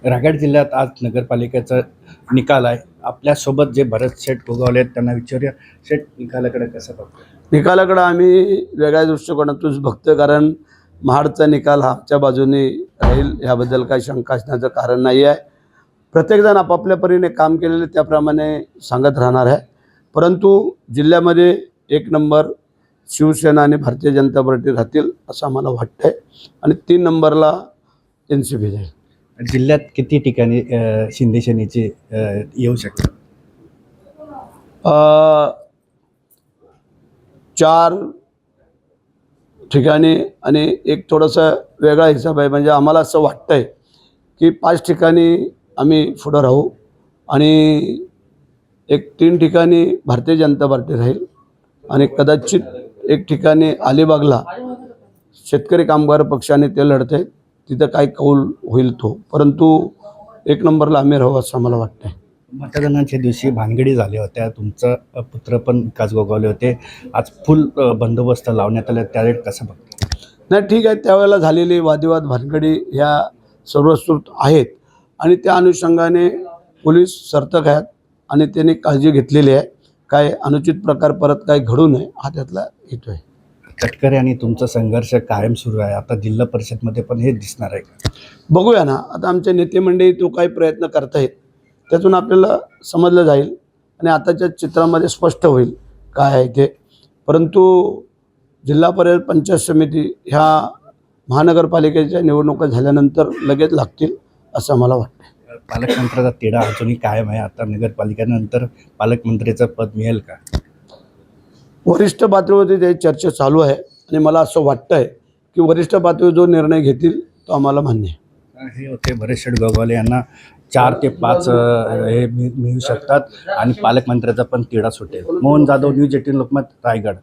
रायगड जिल्ह्यात आज नगरपालिकेचा निकाल आहे. आपल्यासोबत जे भरत शेठ गोगावले आहेत त्यांना विचारूया, शेठ निकालाकडे कसं बघतो? निकालाकडे आम्ही वेगळ्या दृष्टिकोनातूनच बघतोय, कारण महाडचा निकाल हा आमच्या बाजूने राहील याबद्दल काही शंका असण्याचं कारण नाही आहे. प्रत्येकजण आपापल्या परीने काम केलेले त्याप्रमाणे सांगत राहणार आहे. परंतु जिल्ह्यामध्ये एक नंबर शिवसेना आणि भारतीय जनता पार्टी राहतील असं आम्हाला वाटतंय आणि 3 नंबरला NCP जाईल. जिल्ह्यात किती ठिकाणी शिंदे सेनेचे येऊ शकतात? 4 ठिकाणी आणि एक थोडासा वेगळा हिसाब आहे. म्हणजे आम्हाला असं वाटतंय की 5 ठिकाणी आम्ही पुढं राहू आणि एक 3 ठिकाणी भारतीय जनता पार्टी राहील आणि कदाचित एक ठिकाणी अलिबागला शेतकरी कामगार पक्षाने ते लढत आहेत, तिथं काय कौल होईल तो. परंतु 1 नंबरला आम्ही राहू असं मला वाटतंय. मतदानाच्या दिवशी भानगडी झाल्या होत्या. तुमचा पुत्र पण विकास गोगावले होते. आज फुल बंदोबस्त लावण्यात आला, त्यावेळेस कसं बघतो? नाही, ठीक आहे, त्यावेळेला झालेली वादविवाद भानगडी ह्या सर्वश्रुत आहेत आणि त्या अनुषंगाने पोलीस सतर्क आहेत आणि त्यांनी काळजी घेतलेली आहे. काय अनुचित प्रकार परत काय घडू नये हा त्यातला हेतू आहे. तटकरे आणि तुमचा संघर्ष कायम सुरू आहे. आता जिल्हा परिषदमध्ये पण हे दिसणार आहे का? बघूया ना, आता आमच्या नेते मंडळी तो काही प्रयत्न करतायत, त्यातून आपल्याला समजलं जाईल आणि आताच्या चित्रामध्ये स्पष्ट होईल काय आहे ते. परंतु जिल्हा परिषद पंचायत समिती ह्या महानगरपालिकेच्या निवडणुका झाल्यानंतर लगेच लागतील असं मला वाटतं. पालकमंत्र्याचा तिढा अजूनही कायम आहे. आता नगरपालिकेनंतर पालकमंत्रीचं पद मिळेल का? वरिष्ठ पातळीवरती ते चर्चा चालू आहे आणि मला असं वाटतंय की वरिष्ठ पातळीवर जो निर्णय घेतील तो आम्हाला मान्य आहे. हे होते भरत शेठ गोगावले यांना 4 ते 5 हे मिळू शकतात आणि पालकमंत्र्याचा पण तिढा सुटेल. मोहन जाधव, न्यूज 18 लोकमत, रायगड.